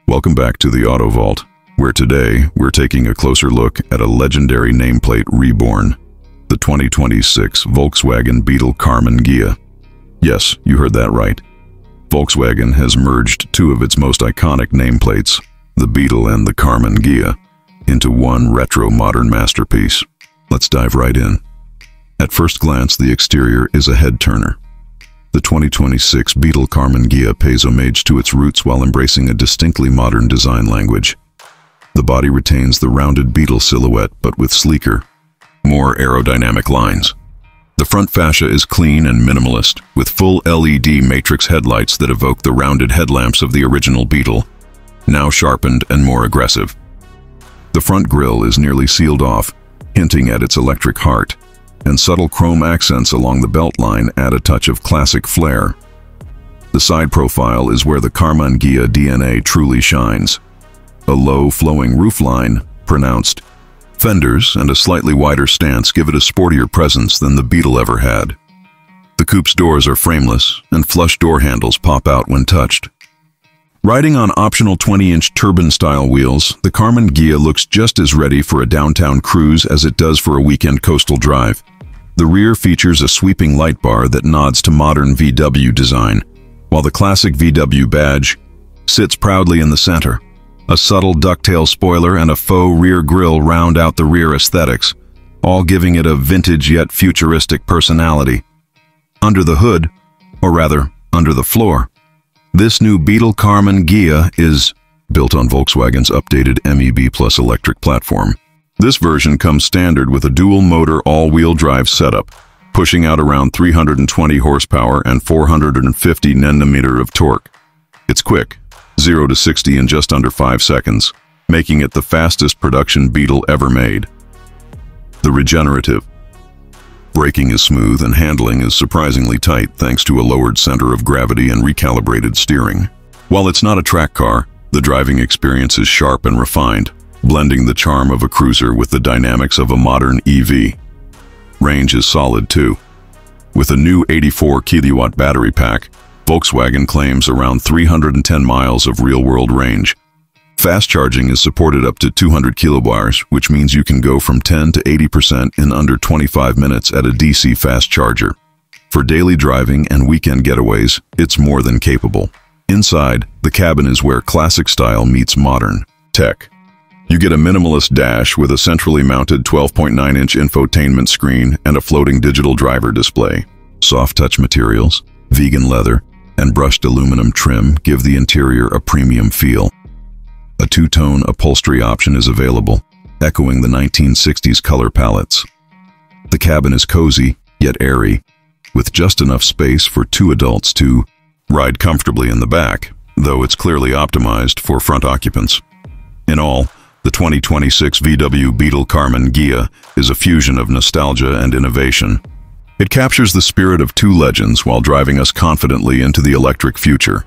Welcome back to the Auto Vault, where today we're taking a closer look at a legendary nameplate reborn, the 2026 Volkswagen Beetle Karmann Ghia. Yes, you heard that right. Volkswagen has merged two of its most iconic nameplates, the Beetle and the Karmann Ghia, into one retro modern masterpiece. Let's dive right in. At first glance, the exterior is a head-turner. The 2026 Beetle Karmann Ghia pays homage to its roots while embracing a distinctly modern design language. The body retains the rounded Beetle silhouette, but with sleeker, more aerodynamic lines. The front fascia is clean and minimalist, with full LED matrix headlights that evoke the rounded headlamps of the original Beetle, now sharpened and more aggressive. The front grille is nearly sealed off, hinting at its electric heart, and subtle chrome accents along the beltline add a touch of classic flair. The side profile is where the Karmann Ghia DNA truly shines. A low, flowing roofline, pronounced fenders, and a slightly wider stance give it a sportier presence than the Beetle ever had. The coupe's doors are frameless, and flush door handles pop out when touched. Riding on optional 20-inch turbine-style wheels, the Karmann Ghia looks just as ready for a downtown cruise as it does for a weekend coastal drive. The rear features a sweeping light bar that nods to modern VW design, while the classic VW badge sits proudly in the center. A subtle ducktail spoiler and a faux rear grille round out the rear aesthetics, all giving it a vintage yet futuristic personality. Under the hood, or rather, under the floor, this new Beetle Karmann Ghia is built on Volkswagen's updated MEB Plus electric platform. This version comes standard with a dual-motor all-wheel drive setup, pushing out around 320 horsepower and 450 Nm of torque. It's quick, 0 to 60 in just under 5 seconds, making it the fastest production Beetle ever made. The regenerative braking is smooth and handling is surprisingly tight thanks to a lowered center of gravity and recalibrated steering. While it's not a track car, the driving experience is sharp and refined, blending the charm of a cruiser with the dynamics of a modern EV. Range is solid too. With a new 84 kilowatt battery pack, Volkswagen claims around 310 miles of real-world range. Fast charging is supported up to 200 kilobars, which means you can go from 10 to 80% in under 25 minutes at a DC fast charger. For daily driving and weekend getaways, it's more than capable. Inside, the cabin is where classic style meets modern tech. You get a minimalist dash with a centrally mounted 12.9-inch infotainment screen and a floating digital driver display. Soft touch materials, vegan leather, and brushed aluminum trim give the interior a premium feel. A two-tone upholstery option is available, echoing the 1960s color palettes. The cabin is cozy, yet airy, with just enough space for two adults to ride comfortably in the back, though it's clearly optimized for front occupants. In all, the 2026 VW Beetle Karmann Ghia is a fusion of nostalgia and innovation. It captures the spirit of two legends while driving us confidently into the electric future.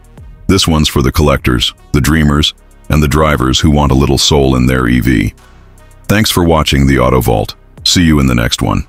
This one's for the collectors, the dreamers, and the drivers who want a little soul in their EV. Thanks for watching the Auto Vault. See you in the next one.